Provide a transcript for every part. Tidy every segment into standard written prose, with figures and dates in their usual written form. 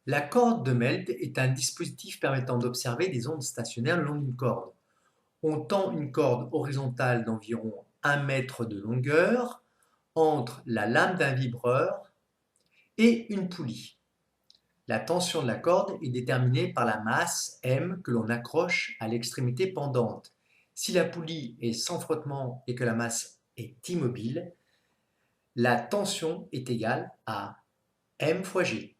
La corde de Melt est un dispositif permettant d'observer des ondes stationnaires le long d'une corde. On tend une corde horizontale d'environ 1 mètre de longueur entre la lame d'un vibreur et une poulie. La tension de la corde est déterminée par la masse M que l'on accroche à l'extrémité pendante. Si la poulie est sans frottement et que la masse est immobile, la tension est égale à M fois G.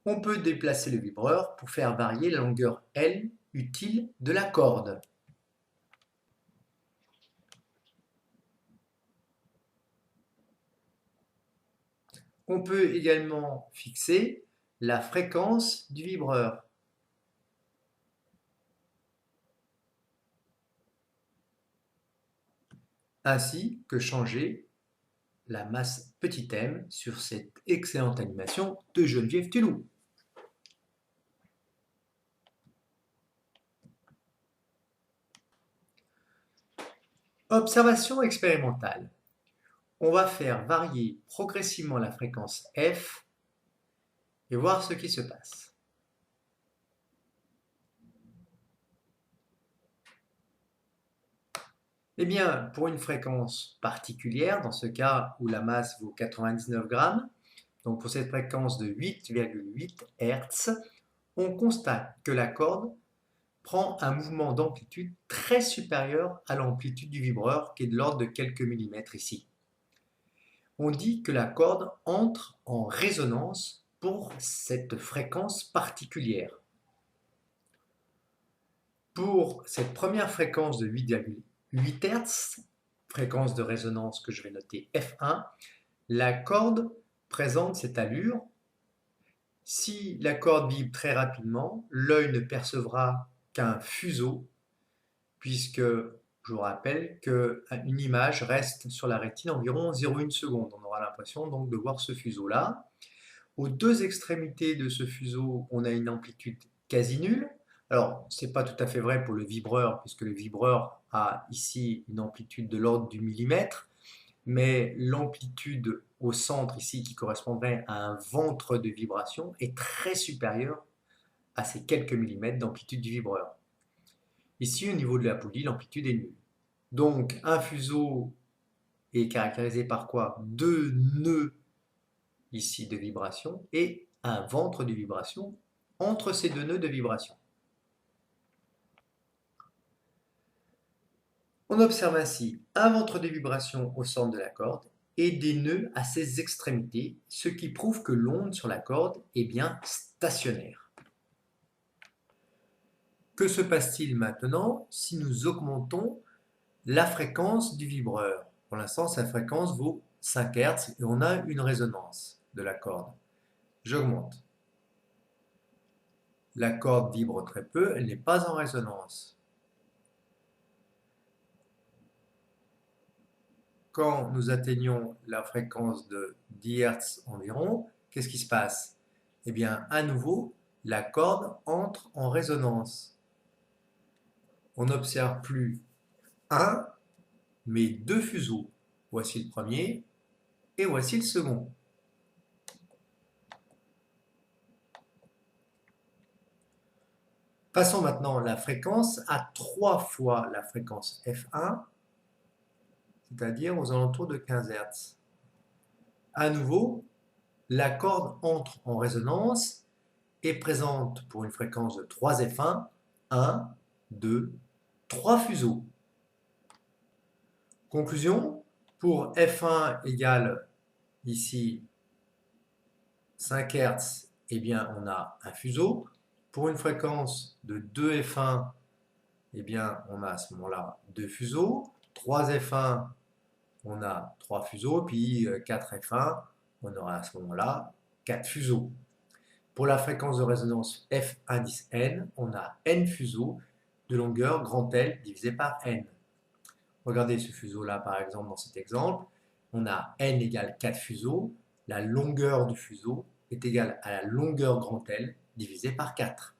On peut déplacer le vibreur pour faire varier la longueur L utile de la corde. On peut également fixer la fréquence du vibreur. Ainsi que changer la masse petit m sur cette excellente animation de Geneviève Tullou. Observation expérimentale. On va faire varier progressivement la fréquence F et voir ce qui se passe. Eh bien, pour une fréquence particulière, dans ce cas où la masse vaut 99 grammes, donc pour cette fréquence de 8,8 Hz, on constate que la corde prend un mouvement d'amplitude très supérieur à l'amplitude du vibreur, qui est de l'ordre de quelques millimètres ici. On dit que la corde entre en résonance pour cette fréquence particulière. Pour cette première fréquence de 8,8 Hz, fréquence de résonance que je vais noter F1, la corde présente cette allure. Si la corde vibre très rapidement, l'œil ne percevra qu'un fuseau, puisque je vous rappelle qu'une image reste sur la rétine environ 0,1 seconde. On aura l'impression donc de voir ce fuseau-là. Aux deux extrémités de ce fuseau, on a une amplitude quasi nulle. Alors, ce n'est pas tout à fait vrai pour le vibreur, puisque le vibreur a ici une amplitude de l'ordre du millimètre, mais l'amplitude au centre ici, qui correspondrait à un ventre de vibration, est très supérieure à ces quelques millimètres d'amplitude du vibreur. Ici, au niveau de la poulie, l'amplitude est nulle. Donc, un fuseau est caractérisé par quoi? Deux nœuds ici de vibration et un ventre de vibration entre ces deux nœuds de vibration. On observe ainsi un ventre de vibration au centre de la corde et des nœuds à ses extrémités, ce qui prouve que l'onde sur la corde est bien stationnaire. Que se passe-t-il maintenant si nous augmentons la fréquence du vibreur? Pour l'instant, sa fréquence vaut 5 Hz et on a une résonance de la corde. J'augmente. La corde vibre très peu, elle n'est pas en résonance. Quand nous atteignons la fréquence de 10 Hz environ, qu'est-ce qui se passe? Eh bien, à nouveau, la corde entre en résonance. On n'observe plus un, mais deux fuseaux. Voici le premier et voici le second. Passons maintenant la fréquence à 3 fois la fréquence F1, c'est-à-dire aux alentours de 15 Hz. À nouveau, la corde entre en résonance et présente pour une fréquence de 3 F1, 1, 2, 3 fuseaux. Conclusion, pour F1 égale ici 5 Hz, eh bien on a un fuseau. Pour une fréquence de 2 F1, eh bien on a à ce moment-là 2 fuseaux. 3 F1, on a 3 fuseaux. Puis 4 F1, on aura à ce moment-là 4 fuseaux. Pour la fréquence de résonance F1,N, on a N fuseaux de longueur grand L divisé par N. Regardez ce fuseau-là, par exemple, dans cet exemple. On a N égale 4 fuseaux. La longueur du fuseau est égale à la longueur grand L divisé par 4.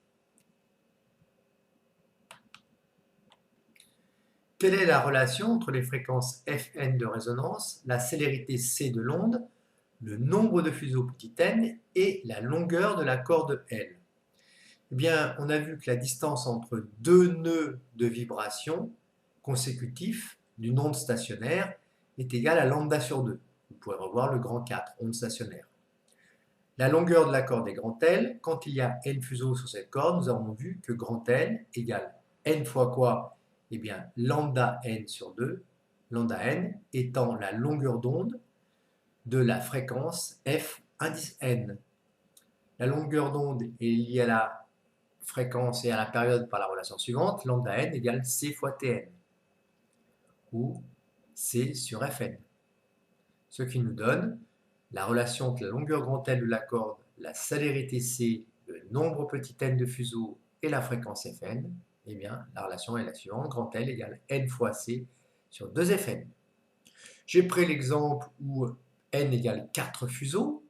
Quelle est la relation entre les fréquences Fn de résonance, la célérité c de l'onde, le nombre de fuseaux petit n et la longueur de la corde L. Eh bien, on a vu que la distance entre deux nœuds de vibration consécutifs d'une onde stationnaire est égale à lambda sur 2. Vous pouvez revoir le grand 4, onde stationnaire. La longueur de la corde est grand L. Quand il y a n fuseaux sur cette corde, nous avons vu que grand L égale n fois quoi? Eh bien, lambda n sur 2, lambda n étant la longueur d'onde de la fréquence f indice n. La longueur d'onde est liée à la fréquence et à la période par la relation suivante, lambda n égale c fois tn, ou c sur fn. Ce qui nous donne la relation entre la longueur grand L de la corde, la célérité c, le nombre petit n de fuseaux et la fréquence fn. Eh bien, la relation est la suivante, grand L égale n fois c sur 2fn. J'ai pris l'exemple où n égale 4 fuseaux.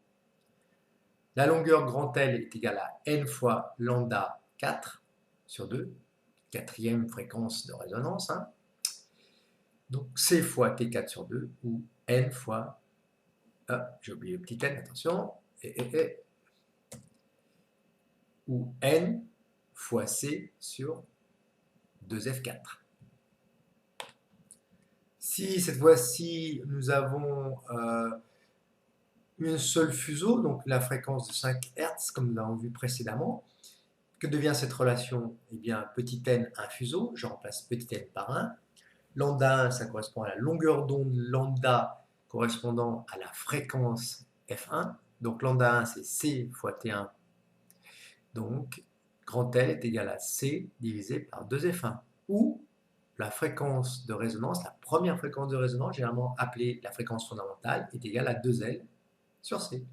La longueur grand L est égale à n fois lambda 4 sur 2, quatrième fréquence de résonance. Donc C fois T4 sur 2, ou N fois... Ah, j'ai oublié le petit n, attention. Ou N fois C sur 2F4. Si cette fois-ci, nous avons une seule fuseau, donc la fréquence de 5 Hz, comme nous l'avons vu précédemment, que devient cette relation? Eh bien, petit n, un fuseau, je remplace petit n par 1. Lambda 1, ça correspond à la longueur d'onde lambda correspondant à la fréquence F1. Donc lambda 1, c'est C fois T1. Donc, grand L est égal à C divisé par 2F1. Ou la fréquence de résonance, la première fréquence de résonance, généralement appelée la fréquence fondamentale, est égale à 2L sur C.